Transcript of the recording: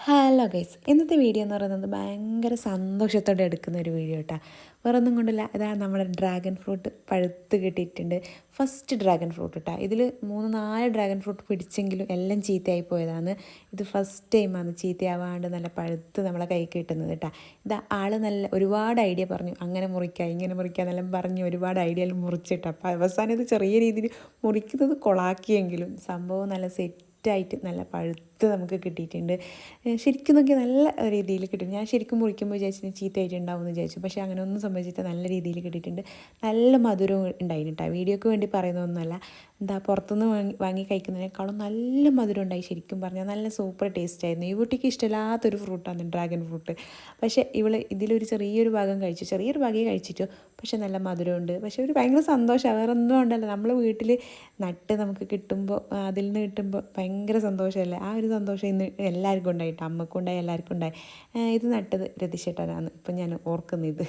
Hello guys, ഇന്നത്തെ video എന്ന് പറയുന്നത് ഭയങ്കര സന്തോഷത്തോടെ എടുക്കുന്ന ഒരു വീഡിയോ കേട്ടോ. വേറെ ഒന്നും കൊണ്ടില്ല, ഇതാണ് നമ്മുടെ ഡ്രാഗൺ ഫ്രൂട്ട് പഴുത്ത് കിട്ടിയിട്ടുണ്ട്. ഫസ്റ്റ് ഡ്രാഗൺ ഫ്രൂട്ട് കേട്ടോ. ഇതിൽ 3-4 ഡ്രാഗൺ ഫ്രൂട്ട് പിടിച്ചെങ്കിലും എല്ലാം ചീത്തയായി പോയതാണ്. ഇത് ഫസ്റ്റ് ടൈമാണ് ചീത്തയാവാണ്ട് നല്ല പഴുത്ത് നമ്മളെ കൈ കിട്ടുന്നത് കേട്ടോ. ഇത് ആൾ നല്ല ഒരുപാട് ഐഡിയ പറഞ്ഞു, അങ്ങനെ മുറിക്കുക ഇങ്ങനെ മുറിക്കുക എന്നെല്ലാം പറഞ്ഞ് ഒരുപാട് ഐഡിയയിൽ മുറിച്ചിട്ട് അപ്പോൾ അവസാനം ഇത് ചെറിയ രീതിയിൽ മുറിക്കുന്നത് കൊളാക്കിയെങ്കിലും സംഭവം നല്ല സെറ്റായിട്ട് നല്ല പഴുത്ത് നമുക്ക് കിട്ടിയിട്ടുണ്ട്. ശരിക്കും നോക്കിയാൽ നല്ല രീതിയിൽ കിട്ടും. ഞാൻ ശരിക്കും മുറിക്കുമ്പോൾ വിചാരിച്ചു ചീത്തയായിട്ടുണ്ടാവും എന്ന് വിചാരിച്ചു, പക്ഷേ അങ്ങനെ ഒന്നും സംഭവിച്ചിട്ട് നല്ല രീതിയിൽ കിട്ടിയിട്ടുണ്ട്. നല്ല മധുരവും ഉണ്ടായിരുന്നു കേട്ടോ. വീഡിയോക്ക് വേണ്ടി പറയുന്നതൊന്നുമല്ല, എന്താ പുറത്തുനിന്ന് വാങ്ങി കഴിക്കുന്നതിനേക്കാളും നല്ല മധുരം ഉണ്ടായി. ശരിക്കും പറഞ്ഞാൽ നല്ല സൂപ്പർ ടേസ്റ്റ് ആയിരുന്നു. ഈ കുട്ടിക്ക് ഇഷ്ടമില്ലാത്തൊരു ഫ്രൂട്ടാണ് ഡ്രാഗൺ ഫ്രൂട്ട്. പക്ഷേ ഇതിലൊരു ചെറിയൊരു ഭാഗം കഴിച്ചു, ചെറിയൊരു ഭാഗമേ കഴിച്ചിട്ടു. പക്ഷേ നല്ല മധുരമുണ്ട്. പക്ഷേ ഒരു ഭയങ്കര സന്തോഷമാണ്, വേറെ ഒന്നും ഉണ്ടല്ലോ. നമ്മൾ വീട്ടിൽ നട്ട് നമുക്ക് കിട്ടുമ്പോൾ അതിൽ നിന്ന് കിട്ടുമ്പോൾ ഭയങ്കര സന്തോഷമല്ലേ. ആ ഒരു സന്തോഷം ഇന്ന് എല്ലാവർക്കും ഉണ്ടായിട്ട്, അമ്മക്കും ഉണ്ടായി, എല്ലാവർക്കും ഉണ്ടായി. ഇത് നട്ടത് രതീഷേട്ടനാണ് ഇപ്പം ഞാൻ ഓർക്കുന്നത്.